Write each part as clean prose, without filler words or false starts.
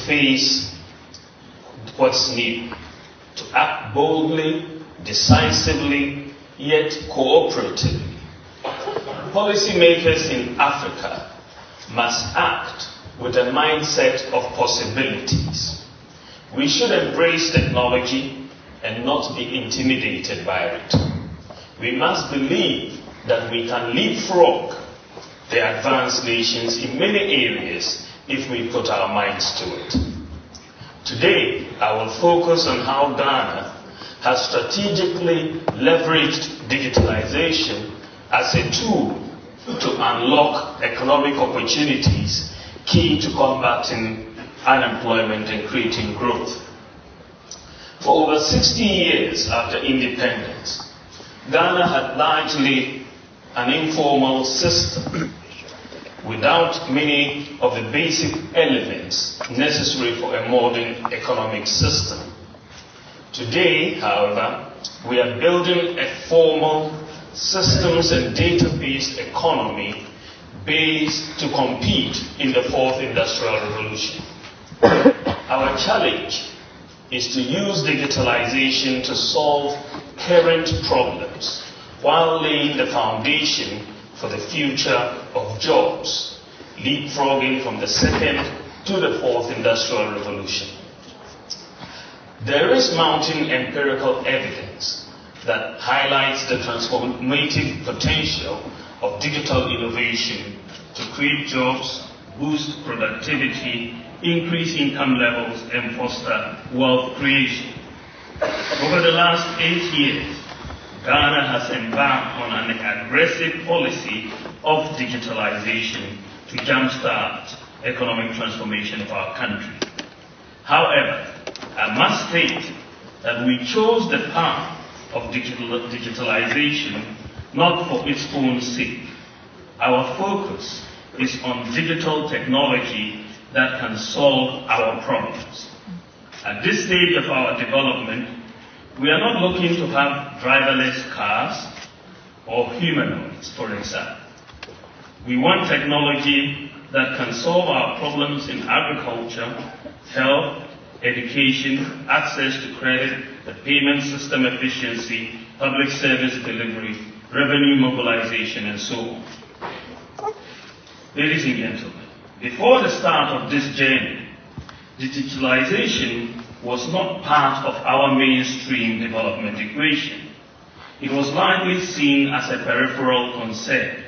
face what's new, to act boldly, decisively, yet cooperatively. Policymakers in Africa must act with a mindset of possibilities. We should embrace technology and not be intimidated by it. We must believe that we can leapfrog the advanced nations in many areas if we put our minds to it. Today, I will focus on how Ghana has strategically leveraged digitalization as a tool to unlock economic opportunities key to combating unemployment and creating growth. For over 60 years after independence, Ghana had largely an informal system without many of the basic elements necessary for a modern economic system. Today, however, we are building a formal systems and data-based economy based to compete in the fourth industrial revolution. Our challenge is to use digitalization to solve current problems while laying the foundation for the future of jobs, leapfrogging from the second to the fourth industrial revolution. There is mounting empirical evidence that highlights the transformative potential of digital innovation to create jobs, boost productivity, increase income levels, and foster wealth creation. Over the last 8 years, Ghana has embarked on an aggressive policy of digitalization to jumpstart economic transformation of our country. However, I must state that we chose the path of digitalization not for its own sake. Our focus is on digital technology that can solve our problems. At this stage of our development, we are not looking to have driverless cars or humanoids, for example. We want technology that can solve our problems in agriculture, health, education, access to credit, the payment system efficiency, public service delivery, revenue mobilization, and so on. Ladies and gentlemen, before the start of this journey, digitalization was not part of our mainstream development equation. It was largely seen as a peripheral concern,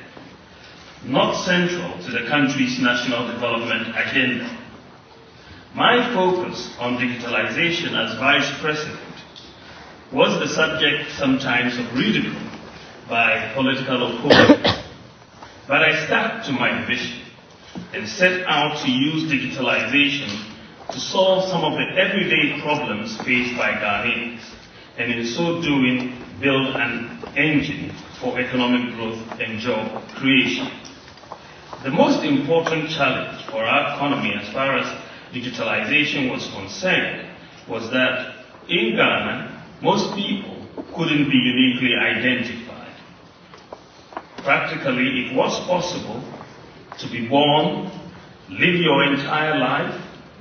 not central to the country's national development agenda. My focus on digitalization as Vice President was the subject sometimes of ridicule by political opponents. But I stuck to my vision and set out to use digitalization to solve some of the everyday problems faced by Ghanaians, and in so doing, build an engine for economic growth and job creation. The most important challenge for our economy as far as digitalization was concerned was that in Ghana, most people couldn't be uniquely identified. Practically, it was possible to be born, live your entire life,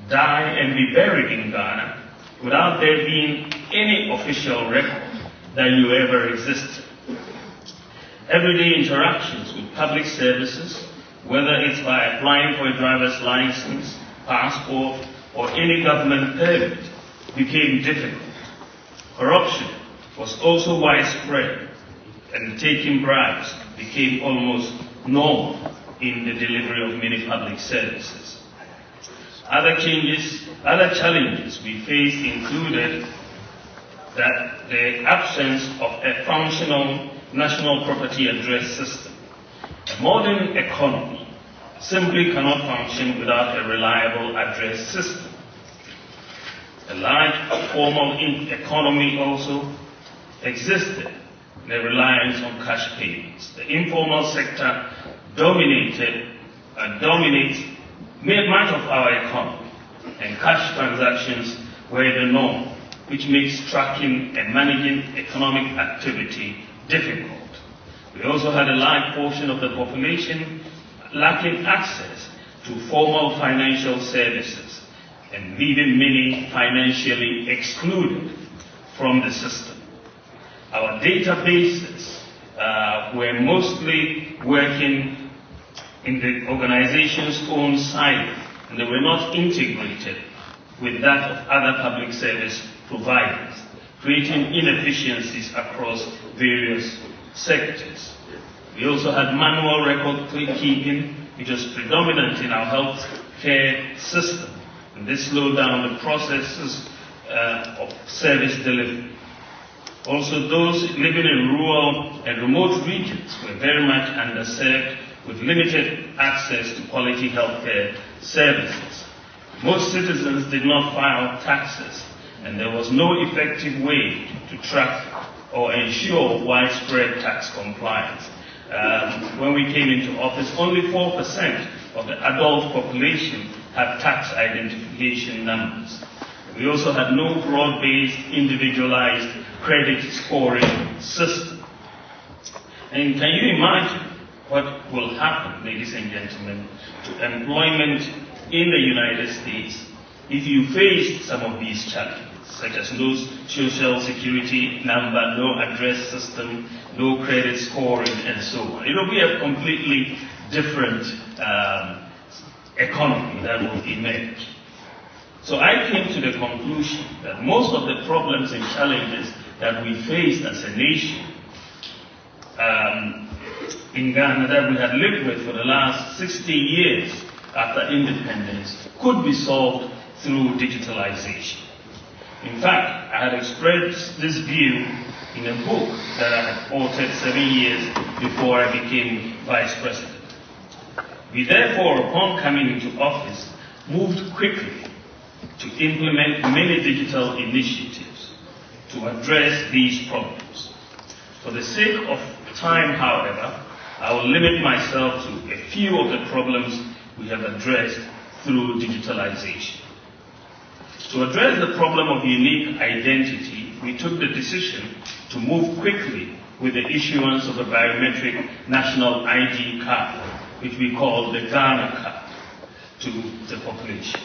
die and be buried in Ghana without there being any official record that you ever existed. Everyday interactions with public services, whether it's by applying for a driver's license, passport, or any government permit, became difficult. Corruption was also widespread, and taking bribes became almost normal in the delivery of many public services. Other challenges we faced included that the absence of a functional national property address system. A modern economy simply cannot function without a reliable address system. A large formal economy also existed, the reliance on cash payments. The informal sector dominates much of our economy, and cash transactions were the norm, which makes tracking and managing economic activity difficult. We also had a large portion of the population lacking access to formal financial services, and leaving many financially excluded from the system. Our databases were mostly working in the organization's own silo, and they were not integrated with that of other public service providers, creating inefficiencies across various sectors. We also had manual record keeping, which was predominant in our health care system, and this slowed down the processes of service delivery. Also, those living in rural and remote regions were very much underserved with limited access to quality healthcare services. Most citizens did not file taxes, and there was no effective way to track or ensure widespread tax compliance. When we came into office, only 4% of the adult population had tax identification numbers. We also had no broad-based, individualized credit scoring system. And can you imagine what will happen, ladies and gentlemen, to employment in the United States if you face some of these challenges, such as no social security number, no address system, no credit scoring, and so on? It will be a completely different economy that will emerge. So I came to the conclusion that most of the problems and challenges that we faced as a nation in Ghana, that we had lived with for the last 60 years after independence, could be solved through digitalization. In fact, I had expressed this view in a book that I had authored 7 years before I became vice president. We therefore, upon coming into office, moved quickly to implement many digital initiatives to address these problems. For the sake of time, however, I will limit myself to a few of the problems we have addressed through digitalization. To address the problem of unique identity, we took the decision to move quickly with the issuance of a biometric national ID card, which we call the Ghana card, to the population.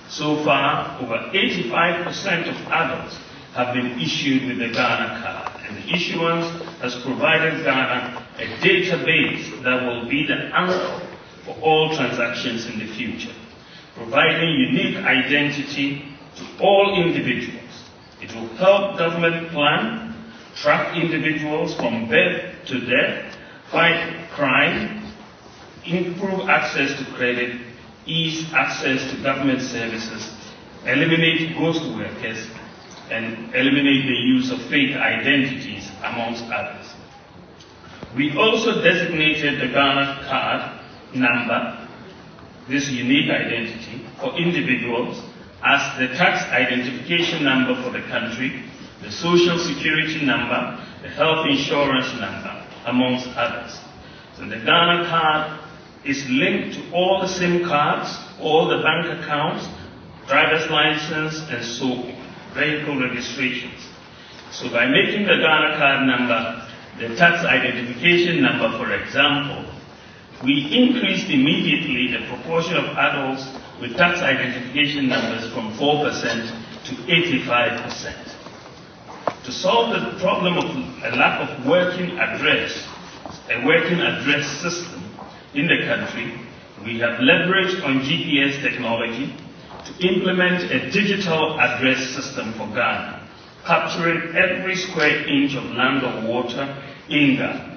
So far, over 85% of adults have been issued with the Ghana card, and the issuance has provided Ghana a database that will be the anchor for all transactions in the future, providing unique identity to all individuals. It will help government plan, track individuals from birth to death, fight crime, improve access to credit, ease access to government services, eliminate ghost workers, and eliminate the use of fake identities, amongst others. We also designated the Ghana card number, this unique identity, for individuals as the tax identification number for the country, the social security number, the health insurance number, amongst others. So the Ghana card is linked to all the SIM cards, all the bank accounts, driver's license, and so on, vehicle registrations. So by making the Ghana card number the tax identification number, for example, we increased immediately the proportion of adults with tax identification numbers from 4% to 85%. To solve the problem of a lack of working address system in the country, we have leveraged on GPS technology to implement a digital address system for Ghana, capturing every square inch of land or water in Ghana.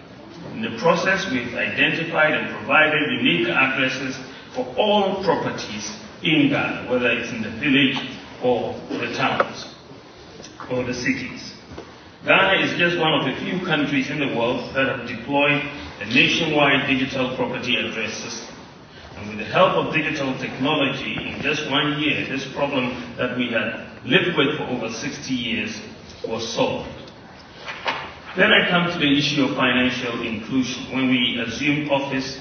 In the process, we've identified and provided unique addresses for all properties in Ghana, whether it's in the village or the towns or the cities. Ghana is just one of the few countries in the world that have deployed a nationwide digital property address system. And with the help of digital technology, in just 1 year, this problem that we had lived with for over 60 years was solved. Then I come to the issue of financial inclusion. When we assumed office,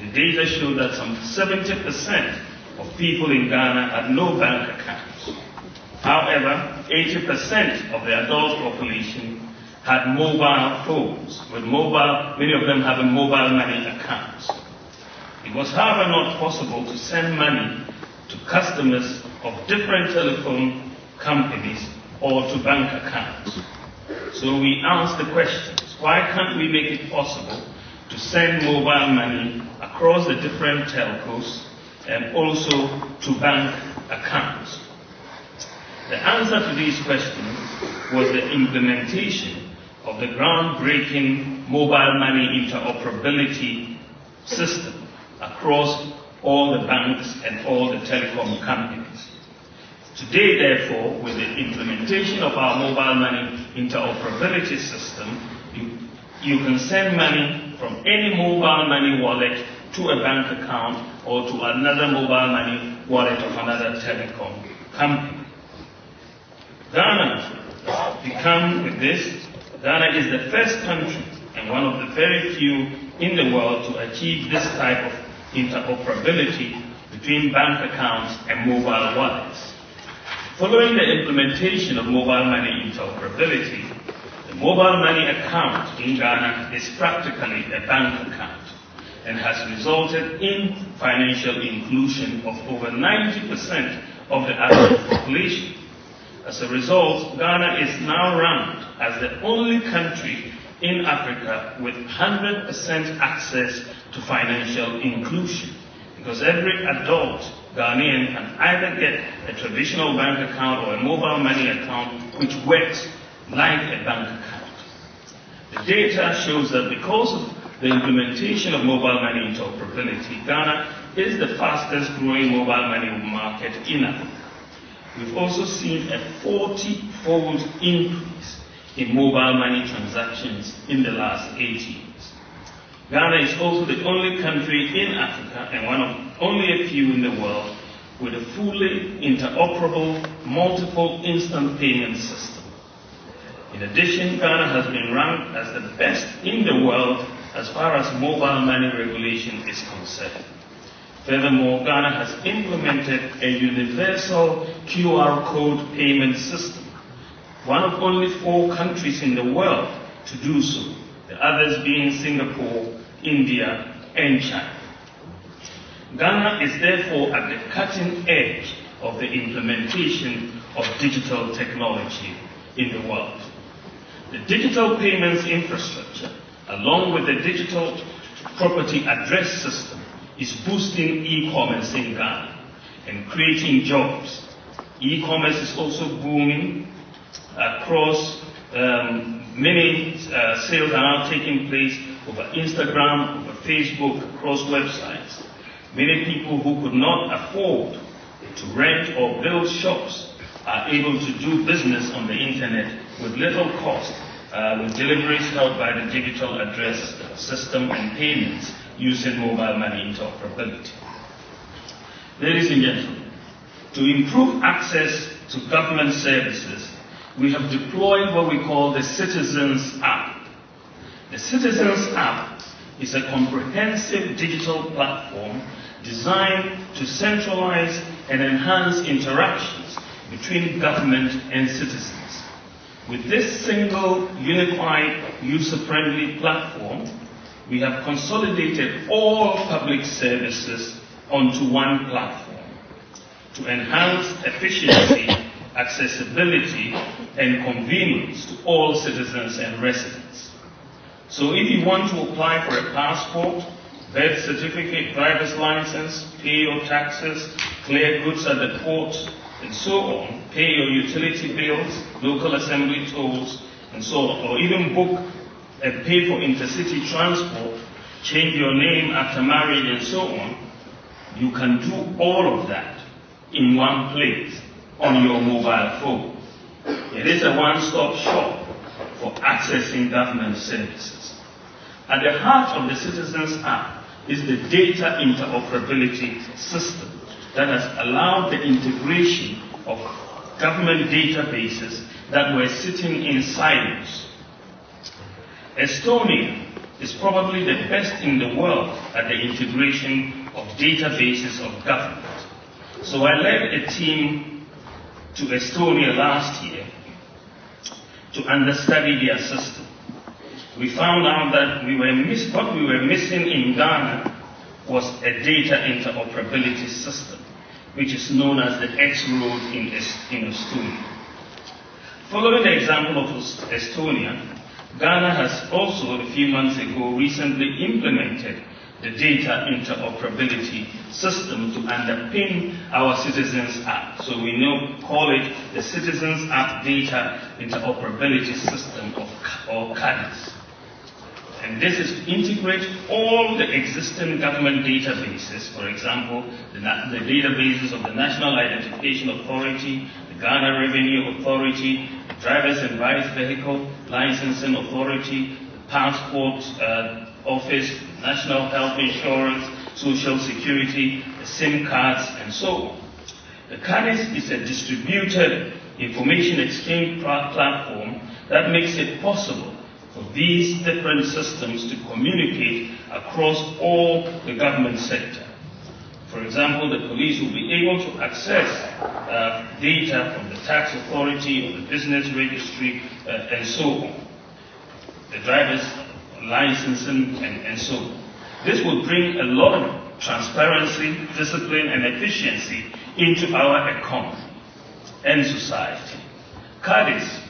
the data showed that some 70% of people in Ghana had no bank accounts. However, 80% of the adult population had mobile phones, many of them having mobile money accounts. It was, however, not possible to send money to customers of different telephone companies or to bank accounts. So we ask the questions, why can't we make it possible to send mobile money across the different telcos and also to bank accounts? The answer to these questions was the implementation of the groundbreaking mobile money interoperability system across all the banks and all the telecom companies. Today, therefore, with the implementation of our mobile money interoperability system, you can send money from any mobile money wallet to a bank account or to another mobile money wallet of another telecom company. Ghana is the first country and one of the very few in the world to achieve this type of interoperability between bank accounts and mobile wallets. Following the implementation of mobile money interoperability, the mobile money account in Ghana is practically a bank account and has resulted in financial inclusion of over 90% of the adult population. As a result, Ghana is now ranked as the only country in Africa with 100% access to financial inclusion, because every adult Ghanaian can either get a traditional bank account or a mobile money account which works like a bank account. The data shows that because of the implementation of mobile money interoperability, Ghana is the fastest growing mobile money market in Africa. We've also seen a 40-fold increase in mobile money transactions in the last 8 years. Ghana is also the only country in Africa and one of only a few in the world with a fully interoperable multiple instant payment system. In addition, Ghana has been ranked as the best in the world as far as mobile money regulation is concerned. Furthermore, Ghana has implemented a universal QR code payment system, one of only 4 countries in the world to do so, the others being Singapore, India, and China. Ghana is therefore at the cutting edge of the implementation of digital technology in the world. The digital payments infrastructure, along with the digital property address system, is boosting e-commerce in Ghana and creating jobs. E-commerce is also booming across many sales are now taking place over Instagram, over Facebook, across websites. Many people who could not afford to rent or build shops are able to do business on the internet with little cost, with deliveries held by the digital address system and payments using mobile money interoperability. Ladies and gentlemen, to improve access to government services, we have deployed what we call the Citizens App. The Citizens App is a comprehensive digital platform designed to centralize and enhance interactions between government and citizens. With this single, unified, user-friendly platform, we have consolidated all public services onto one platform to enhance efficiency, accessibility, and convenience to all citizens and residents. So if you want to apply for a passport, birth certificate, driver's license, pay your taxes, clear goods at the port, and so on, pay your utility bills, local assembly tolls, and so on, or even book and pay for intercity transport, change your name after marriage, and so on, you can do all of that in one place on your mobile phone. It is a one-stop shop for accessing government services. At the heart of the Citizens App is the data interoperability system that has allowed the integration of government databases that were sitting in silos. Estonia is probably the best in the world at the integration of databases of government. So I led a team to Estonia last year to understudy their system. We found out that what we were missing in Ghana was a data interoperability system. which is known as the X Road in Estonia. Following the example of Estonia, Ghana has also, a few months ago, recently implemented the Data Interoperability System to underpin our Citizens Act. So we now call it the Citizens Act Data Interoperability System, or CADIS. And this is to integrate all the existing government databases, for example, the databases of the National Identification Authority, the Ghana Revenue Authority, the Drivers and Vice Vehicle Licensing Authority, the Passport Office, National Health Insurance, Social Security, the SIM cards, and so on. The CADIS is a distributed information exchange platform that makes it possible for these different systems to communicate across all the government sector. For example, the police will be able to access data from the tax authority or the business registry and so on. The driver's licensing and so on. This will bring a lot of transparency, discipline, and efficiency into our economy and society. CADIS,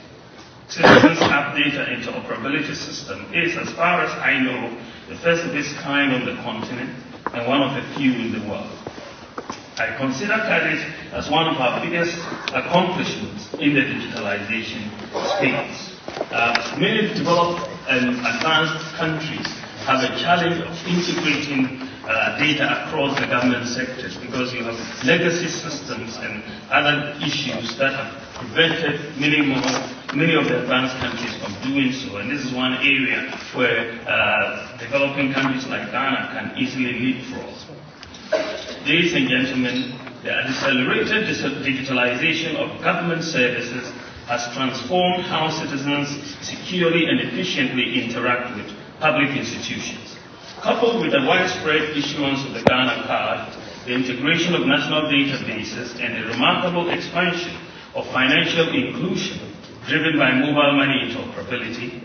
Citizens App Data Interoperability System, is, as far as I know, the first of its kind on the continent and one of the few in the world. I consider CADIS as one of our biggest accomplishments in the digitalization space. Many developed and advanced countries have a challenge of integrating data across the government sectors because you have legacy systems and other issues that have prevented many of the advanced countries from doing so. And this is one area where developing countries like Ghana can easily leapfrog. Ladies and gentlemen, the accelerated digitalization of government services has transformed how citizens securely and efficiently interact with public institutions. Coupled with the widespread issuance of the Ghana card, the integration of national databases, and the remarkable expansion of financial inclusion driven by mobile money interoperability,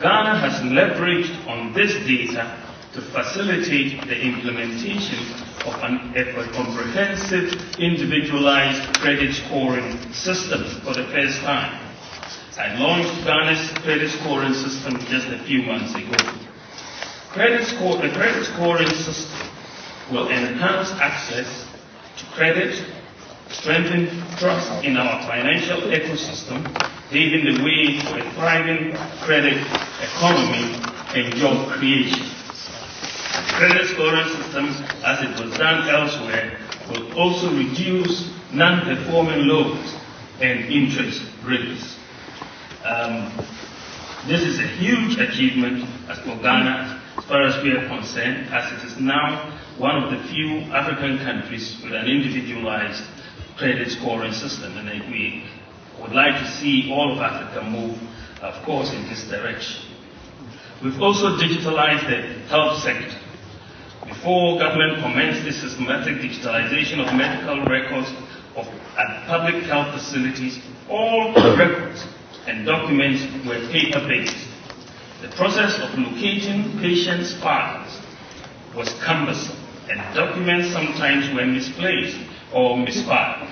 Ghana has leveraged on this data to facilitate the implementation of a comprehensive, individualized credit scoring system for the first time. I launched Ghana's credit scoring system just a few months ago. The credit scoring system will enhance access to credit, strengthen trust in our financial ecosystem, paving the way for a thriving credit economy and job creation. Credit scoring systems, as it was done elsewhere, will also reduce non-performing loans and interest rates. This is a huge achievement as for Ghana, as far as we are concerned, as it is now one of the few African countries with an individualized credit scoring system, and we would like to see all of Africa move, of course, in this direction. We've also digitalized the health sector. Before government commenced the systematic digitalization of medical records at public health facilities, all records and documents were paper-based. The process of locating patients' files was cumbersome, and documents sometimes were misplaced or misfiled.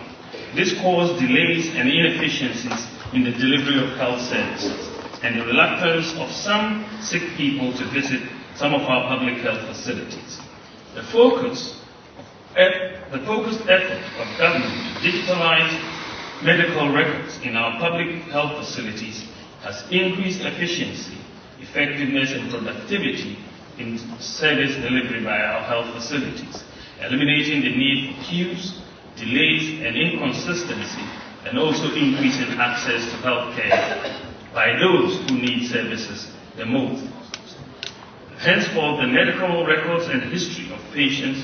This caused delays and inefficiencies in the delivery of health services, and the reluctance of some sick people to visit some of our public health facilities. The focused effort of government to digitalize medical records in our public health facilities has increased efficiency, effectiveness, and productivity in service delivery by our health facilities, eliminating the need for queues, delays, and inconsistency, and also increasing access to health care by those who need services the most. Henceforth, the medical records and history of patients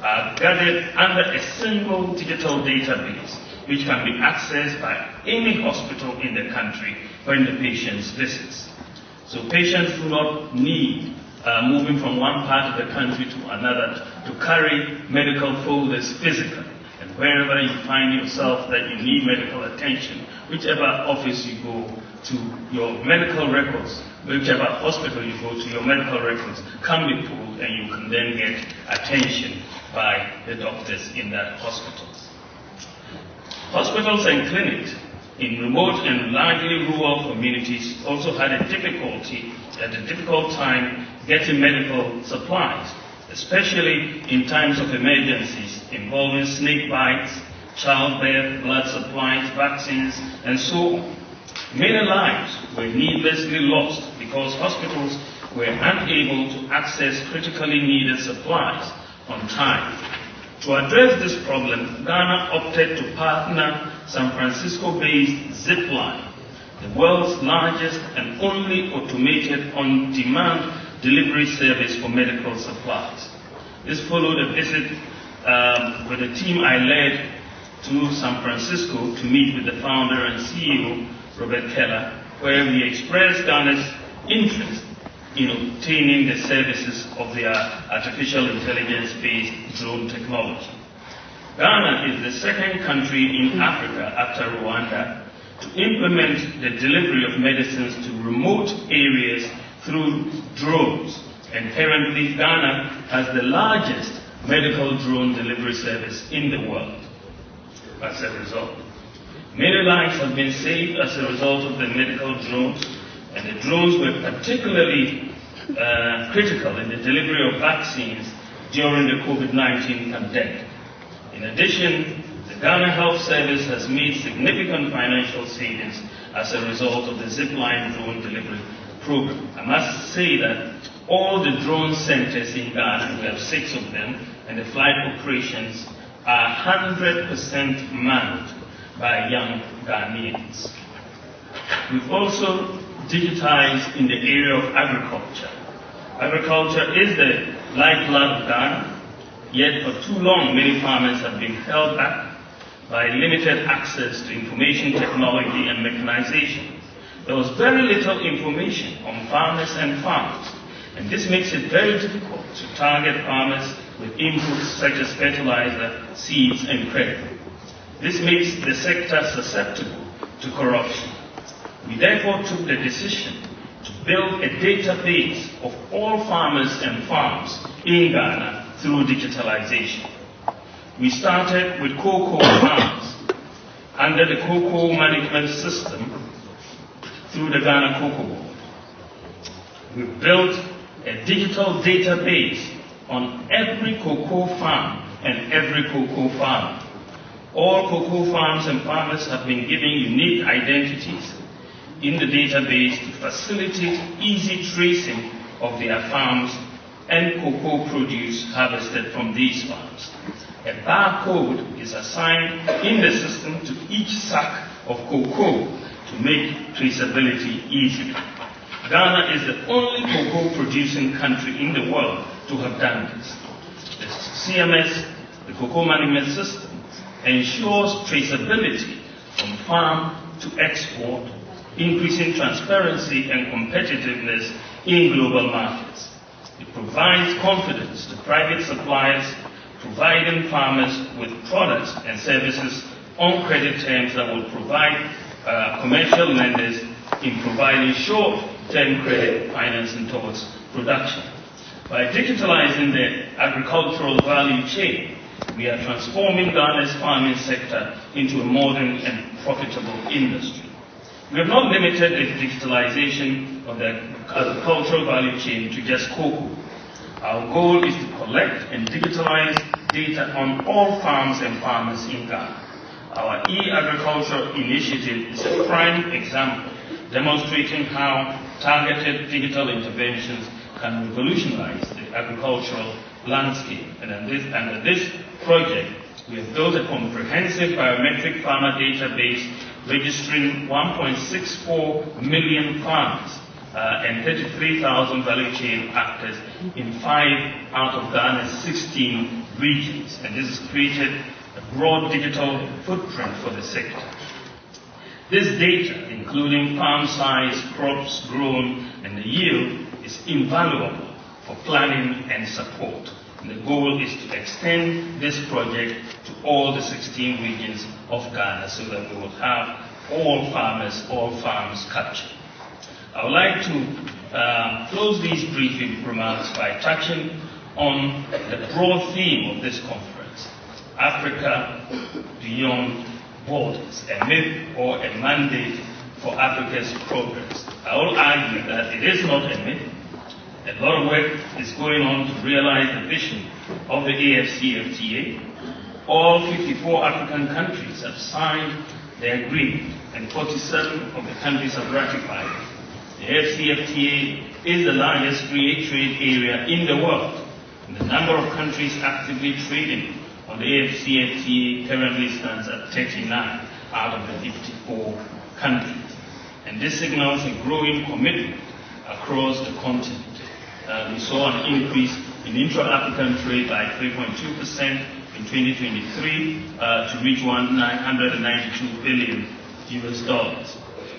are gathered under a single digital database, which can be accessed by any hospital in the country when the patient visits. So patients do not need moving from one part of the country to another to carry medical folders physically. And wherever you find yourself that you need medical attention, whichever office you go to, your medical records, whichever hospital you go to, your medical records can be pulled, and you can then get attention by the doctors in that hospital. Hospitals and clinics in remote and largely rural communities also had a difficult time getting medical supplies, especially in times of emergencies involving snake bites, childbirth, blood supplies, vaccines, and so on. Many lives were needlessly lost because hospitals were unable to access critically needed supplies on time. To address this problem, Ghana opted to partner San Francisco-based Zipline, the world's largest and only automated on-demand delivery service for medical supplies. This followed a visit with the team I led to San Francisco to meet with the founder and CEO, Robert Keller, where we expressed Ghana's interest in obtaining the services of their artificial intelligence-based drone technology. Ghana is the second country in Africa after Rwanda to implement the delivery of medicines to remote areas through drones, and currently Ghana has the largest medical drone delivery service in the world. As a result, many lives have been saved as a result of the medical drones, and the drones were particularly critical in the delivery of vaccines during the COVID-19 pandemic. In addition, the Ghana Health Service has made significant financial savings as a result of the Zipline drone delivery program. I must say that all the drone centers in Ghana, we have 6 of them, and the flight operations are 100% manned by young Ghanaians. We've also digitized in the area of agriculture. Agriculture is the lifeblood of Ghana, yet for too long many farmers have been held back by limited access to information technology and mechanization. There was very little information on farmers and farms, and this makes it very difficult to target farmers with inputs such as fertilizer, seeds, and credit. This makes the sector susceptible to corruption. We therefore took the decision to build a database of all farmers and farms in Ghana through digitalization. We started with cocoa farms under the cocoa management system through the Ghana Cocoa Board. We built a digital database on every cocoa farm and every cocoa farmer. All cocoa farms and farmers have been given unique identities in the database to facilitate easy tracing of their farms and cocoa produce harvested from these farms. A barcode is assigned in the system to each sack of cocoa to make traceability easy. Ghana is the only cocoa producing country in the world to have done this. The CMS, the cocoa management system, ensures traceability from farm to export, increasing transparency and competitiveness in global markets. It provides confidence to private suppliers, providing farmers with products and services on credit terms that will provide commercial lenders in providing short-term credit financing towards production. By digitalizing the agricultural value chain, we are transforming Ghana's farming sector into a modern and profitable industry. We have not limited the digitalization of the agricultural value chain to just cocoa. Our goal is to collect and digitalize data on all farms and farmers in Ghana. Our e-agriculture initiative is a prime example demonstrating how targeted digital interventions can revolutionize the agricultural landscape. And under this project, we have built a comprehensive biometric farmer database registering 1.64 million farmers and 33,000 value chain actors in 5 out of Ghana's 16 regions. And this has created a broad digital footprint for the sector. This data, including farm size, crops grown, and the yield, is invaluable for planning and support. And the goal is to extend this project to all the 16 regions of Ghana so that we will have all farmers, all farms captured. I would like to close these brief remarks by touching on the broad theme of this conference, Africa beyond borders, a myth or a mandate for Africa's progress. I will argue that it is not a myth. A lot of work is going on to realize the vision of the AFCFTA. All 54 African countries have signed the agreement, and 47 of the countries have ratified it. The AFCFTA is the largest free trade area in the world, and the number of countries actively trading on the AFCFTA currently stands at 39 out of the 54 countries. And this signals a growing commitment across the continent. We saw an increase in intra-African trade by 3.2% in 2023 to reach $992 billion.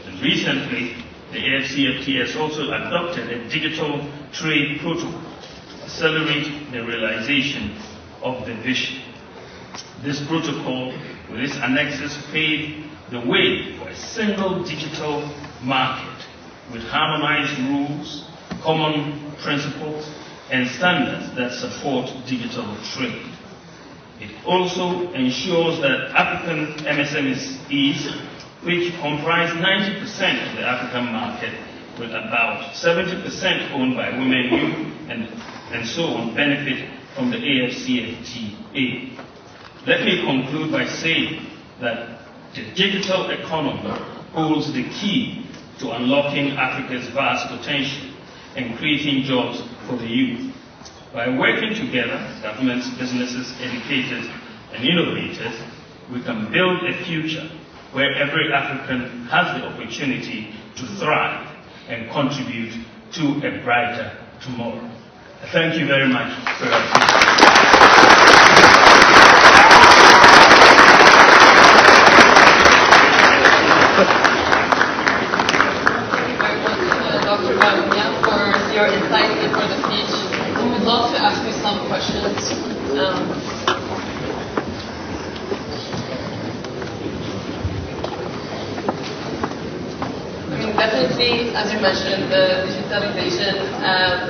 And recently, the AFCFTA has also adopted a digital trade protocol to accelerate the realization of the vision. This protocol, with its annexes, paved the way for a single digital market with harmonized rules, common principles, and standards that support digital trade. It also ensures that African MSMEs, which comprise 90% of the African market, with about 70% owned by women, youth, and so on, benefit from the AFCFTA. Let me conclude by saying that the digital economy holds the key to unlocking Africa's vast potential and creating jobs for the youth. By working together, governments, businesses, educators, and innovators, we can build a future where every African has the opportunity to thrive and contribute to a brighter tomorrow. Thank you very much for your attention. Dr. Bawumia, for your insights and for the speech. We would love to ask you some questions. Definitely, as you mentioned, the digitalization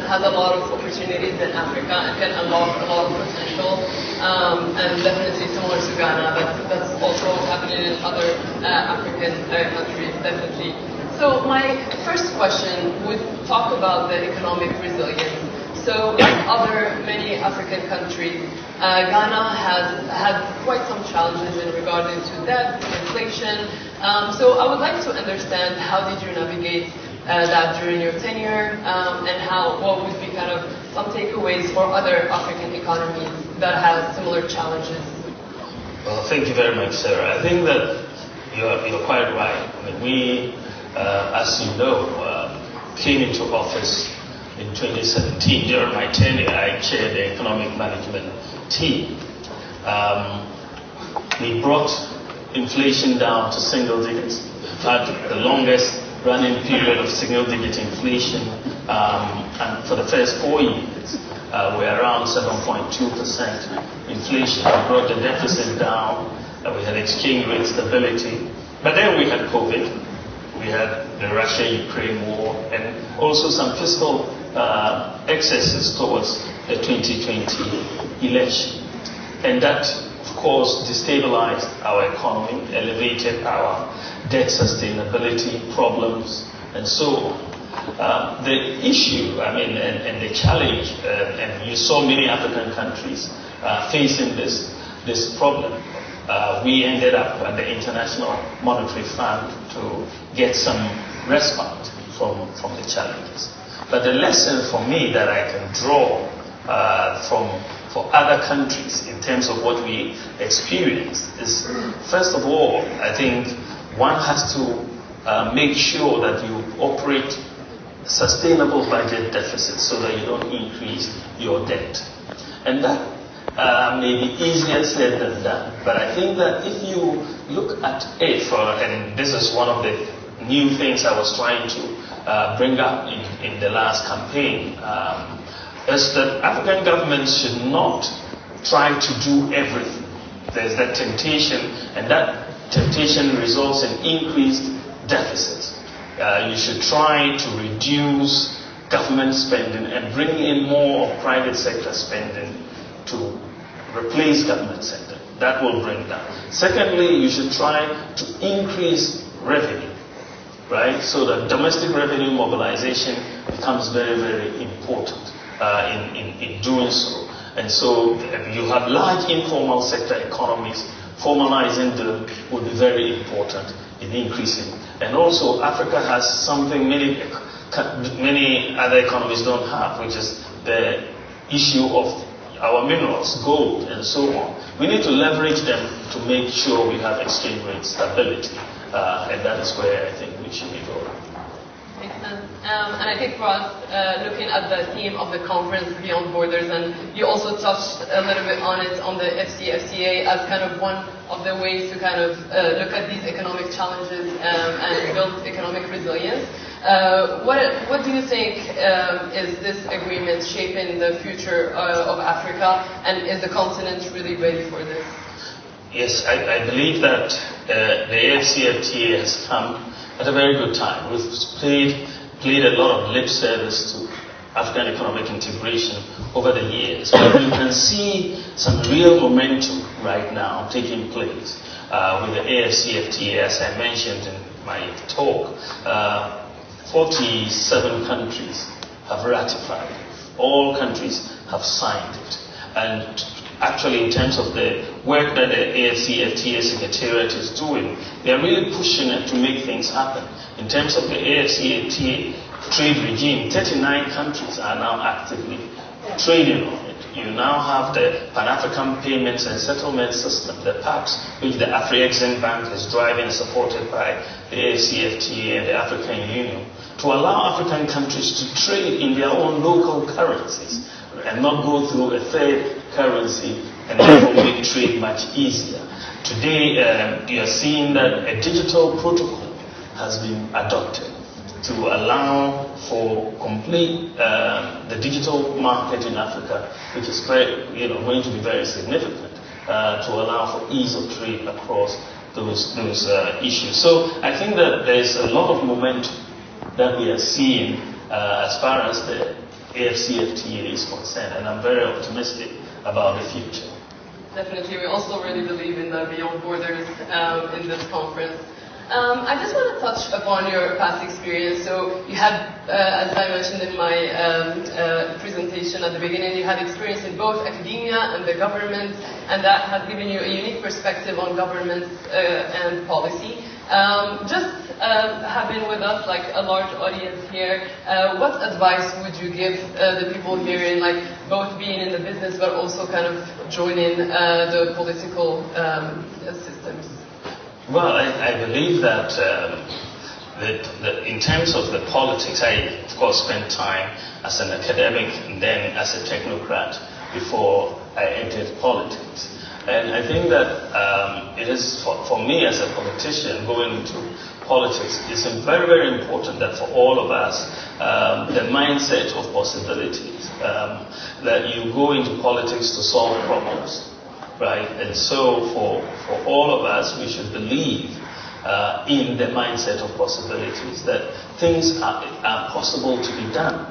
has a lot of opportunities in Africa and can unlock a lot of potential. And definitely similar to Ghana, that's also happening in other African countries, definitely. So my first question would talk about the economic resilience. So like many African countries, Ghana has had quite some challenges in regard to debt, inflation. So I would like to understand, how did you navigate that during your tenure, and what would be kind of some takeaways for other African economies that have similar challenges? Well, thank you very much, Sarah. I think that you're quite right. I mean, we, as you know, came into office in 2017. During my tenure, I chaired the economic management team. We brought inflation down to single digits. In fact, the longest running period of single-digit inflation, and for the first 4 years, we're around 7.2% inflation. We brought the deficit down. We had exchange rate stability. But then we had COVID. We had the Russia-Ukraine war, and also some fiscal excesses towards the 2020 election. And that, of course, destabilized our economy, elevated our debt sustainability problems, and so on. The issue, and the challenge, and you saw many African countries facing this problem. We ended up at the International Monetary Fund to get some respite from the challenges. But the lesson for me that I can draw for other countries in terms of what we experience is, first of all, I think one has to make sure that you operate sustainable budget deficits so that you don't increase your debt. And that may be easier said than done. But I think that if you look at it, and this is one of the new things I was trying to bring up in the last campaign, is that African governments should not try to do everything. There's that temptation, and that temptation results in increased deficits. You should try to reduce government spending and bring in more of private sector spending to replace government that will bring down. Secondly, you should try to increase revenue, right? So that domestic revenue mobilization becomes very, very important in doing so. And so you have large informal sector economies. Formalizing them will be very important in increasing. And also, Africa has something many other economies don't have, which is the issue of our minerals, gold, and so on. We need to leverage them to make sure we have exchange rate stability. And that is where I think we should be going. Makes sense. And I think for us, looking at the theme of the conference, Beyond Borders, and you also touched a little bit on it on the FTA as kind of one of the ways to kind of look at these economic challenges and build economic resilience. What do you think is this agreement shaping the future of Africa, and is the continent really ready for this? Yes, I believe that the AFCFTA has come at a very good time. We've played a lot of lip service to African economic integration over the years. But you can see some real momentum right now taking place with the AFCFTA, as I mentioned in my talk. 47 countries have ratified. All countries have signed it. And actually, in terms of the work that the AFCFTA Secretariat is doing, they are really pushing it to make things happen. In terms of the AFCFTA trade regime, 39 countries are now actively trading on it. You now have the Pan-African Payments and Settlement System, the PAPS, which the Afro-Exim Bank is driving, supported by the AFCFTA and the African Union, to allow African countries to trade in their own local currencies and not go through a third currency, and therefore make trade much easier. Today, you are seeing that a digital protocol has been adopted to allow for complete the digital market in Africa, which is going to be very significant to allow for ease of trade across those issues. So I think that there is a lot of momentum that we are seeing as far as the AFCFTA is concerned, and I'm very optimistic about the future. Definitely. We also really believe in the Beyond Borders in this conference. I just want to touch upon your past experience. So you had, as I mentioned in my presentation at the beginning, you had experience in both academia and the government, and that has given you a unique perspective on government and policy. Just having with us like a large audience here, what advice would you give the people here in like both being in the business but also kind of joining the political systems? Well, I believe that, in terms of the politics, I of course spent time as an academic and then as a technocrat before I entered politics. And I think that it is, for me as a politician, going into politics, it's very, very important that for all of us, the mindset of possibilities, that you go into politics to solve problems, right? And so for all of us, we should believe in the mindset of possibilities, that things are possible to be done.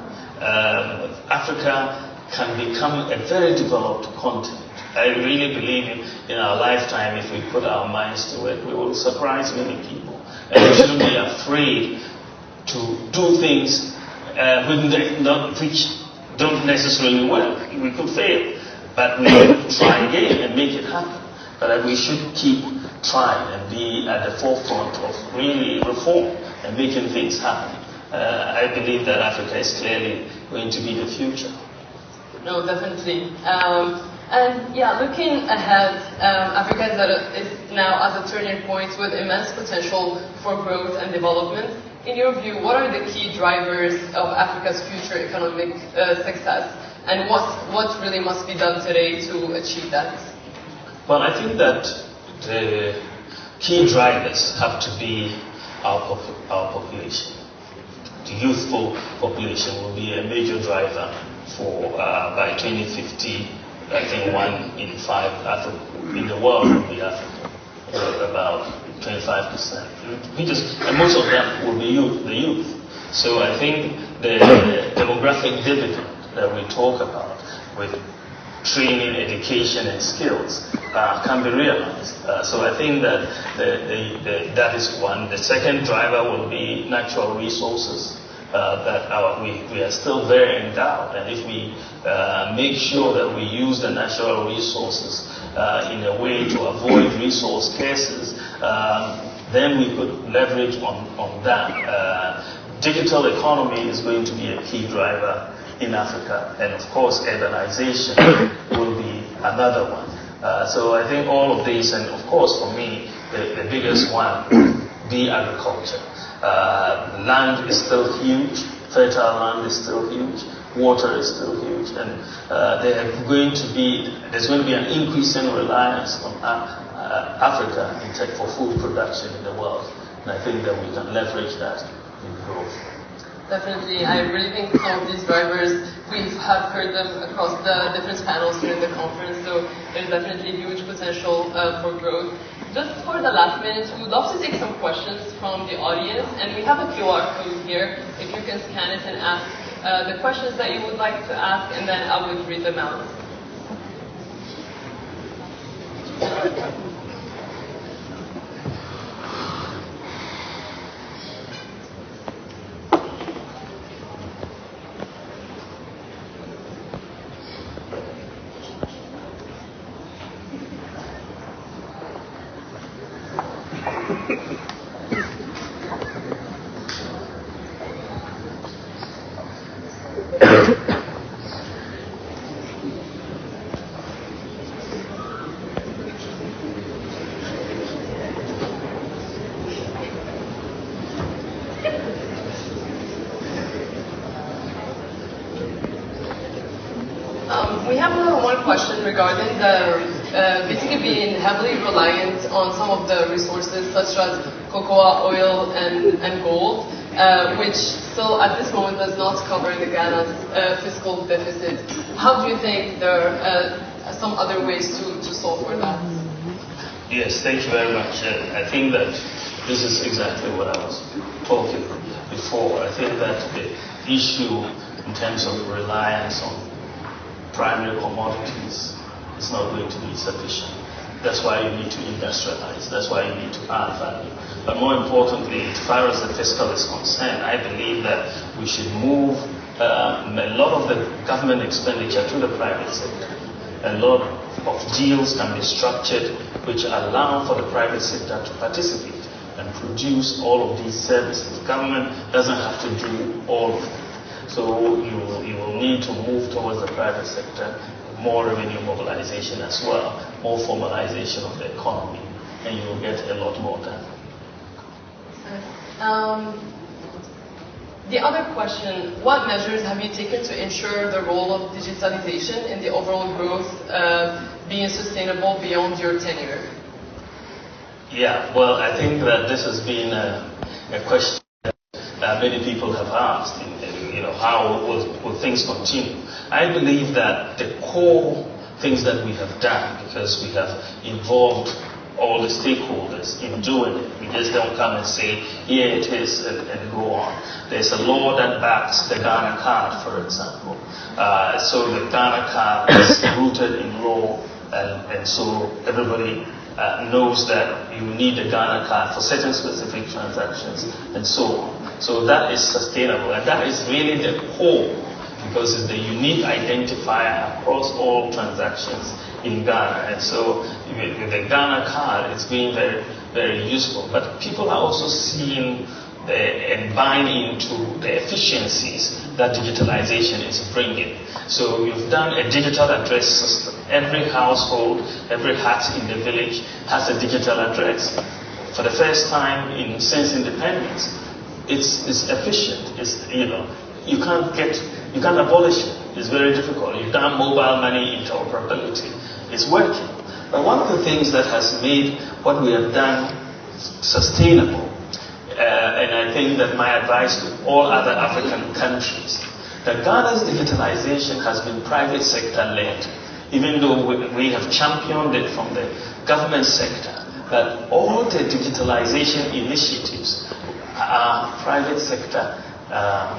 Africa can become a very developed continent. I really believe in our lifetime, if we put our minds to it, we will surprise many people. And we shouldn't be afraid to do things which don't necessarily work. We could fail, but we could try again and make it happen. But we should keep trying and be at the forefront of really reform and making things happen. I believe that Africa is clearly going to be the future. No, definitely. And yeah, looking ahead, Africa is now at a turning point with immense potential for growth and development. In your view, what are the key drivers of Africa's future economic success, and what really must be done today to achieve that? Well, I think that the key drivers have to be our population. The youthful population will be a major driver for by 2050. I think 1 in 5 in the world will be African, about 25%. And most of them will be the youth. So I think the demographic dividend that we talk about, with training, education, and skills can be realized. So I think that that is one. The second driver will be natural resources. That we are still very endowed, and if we make sure that we use the natural resources in a way to avoid resource scarces, then we could leverage on that. Digital economy is going to be a key driver in Africa, and of course urbanization will be another one. So I think all of these, and of course for me the biggest one would be agriculture. Land is still huge, fertile land is still huge, water is still huge, and there's going to be an increasing reliance on Africa for food production in the world, and I think that we can leverage that in growth. Definitely, I really think some of these drivers, we have heard them across the different panels during the conference, so there's definitely huge potential for growth. Just for the last minute, we would love to take some questions from the audience, and we have a QR code here. If you can scan it and ask the questions that you would like to ask, and then I would read them out. We have one question regarding the basically being heavily reliant on some of the resources such as cocoa, oil, and gold, which still at this moment does not cover the Ghana's fiscal deficit. How do you think there are some other ways to solve for that? Yes, thank you very much. I think that this is exactly what I was talking before. I think that the issue in terms of reliance on primary commodities is not going to be sufficient. That's why you need to industrialize. That's why you need to add value. But more importantly, as far as the fiscal is concerned, I believe that we should move a lot of the government expenditure to the private sector. A lot of deals can be structured which allow for the private sector to participate and produce all of these services. The government doesn't have to do all of them. So you will need to move towards the private sector, more revenue mobilization as well, more formalization of the economy, and you will get a lot more done. The other question, what measures have you taken to ensure the role of digitalization in the overall growth being sustainable beyond your tenure? Yeah, well, I think that this has been a question that many people have asked. How will things continue? I believe that the core things that we have done, because we have involved all the stakeholders in doing it. We just don't come and say, here it is, and go on. There's a law that backs the Ghana card, for example. So the Ghana card is rooted in law, and so everybody knows that you need the Ghana card for certain specific transactions, and so on. So that is sustainable, and that is really the core, because it's the unique identifier across all transactions in Ghana. And so with the Ghana card, it's been very, very useful. But people are also seeing and buying into the efficiencies that digitalization is bringing. So we've done a digital address system. Every household, every hut in the village has a digital address. For the first time since independence, it's efficient. You can't abolish it. It's very difficult. You've done mobile money interoperability. It's working. But one of the things that has made what we have done sustainable, and I think that my advice to all other African countries, that Ghana's digitalization has been private sector led, even though we have championed it from the government sector. But all the digitalization initiatives are private sector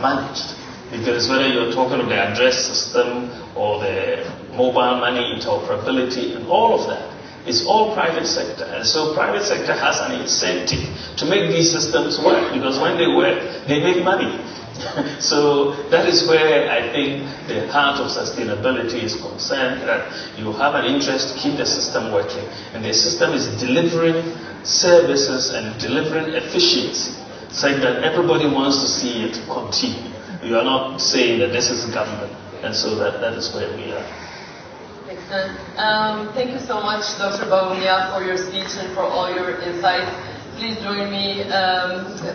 managed. Because whether you're talking about the address system or the mobile money interoperability, and all of that is all private sector. And so private sector has an incentive to make these systems work, because when they work, they make money. So that is where I think the heart of sustainability is concerned, that you have an interest to keep the system working, and the system is delivering services and delivering efficiency, such that everybody wants to see it continue. You are not saying that this is government, and so that is where we are. Makes sense. Thank you so much, Dr. Bawumia, for your speech and for all your insights. Please join me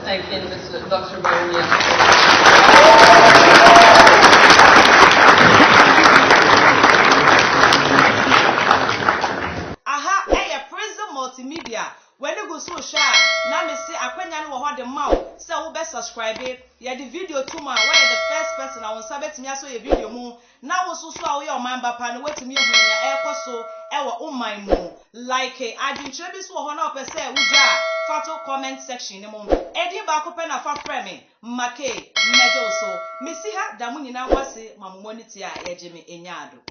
thanking Dr. Bawumia. Prez multimedia. When you go so sharp, now me say Afenyo no ho de maw, say wo be subscribe ya the video to ma why the first person I want sabet me aso ye video mu na wo so so a wo ye oman ba pa no wetimi hu ya ekoso e wo oman mu like adintre bi so ho na opese wuja fato comment section ni mu edi ba ko pe na fa frame make meje so me si ha da mu nyina kwase mamumoniti a ye je me enyado.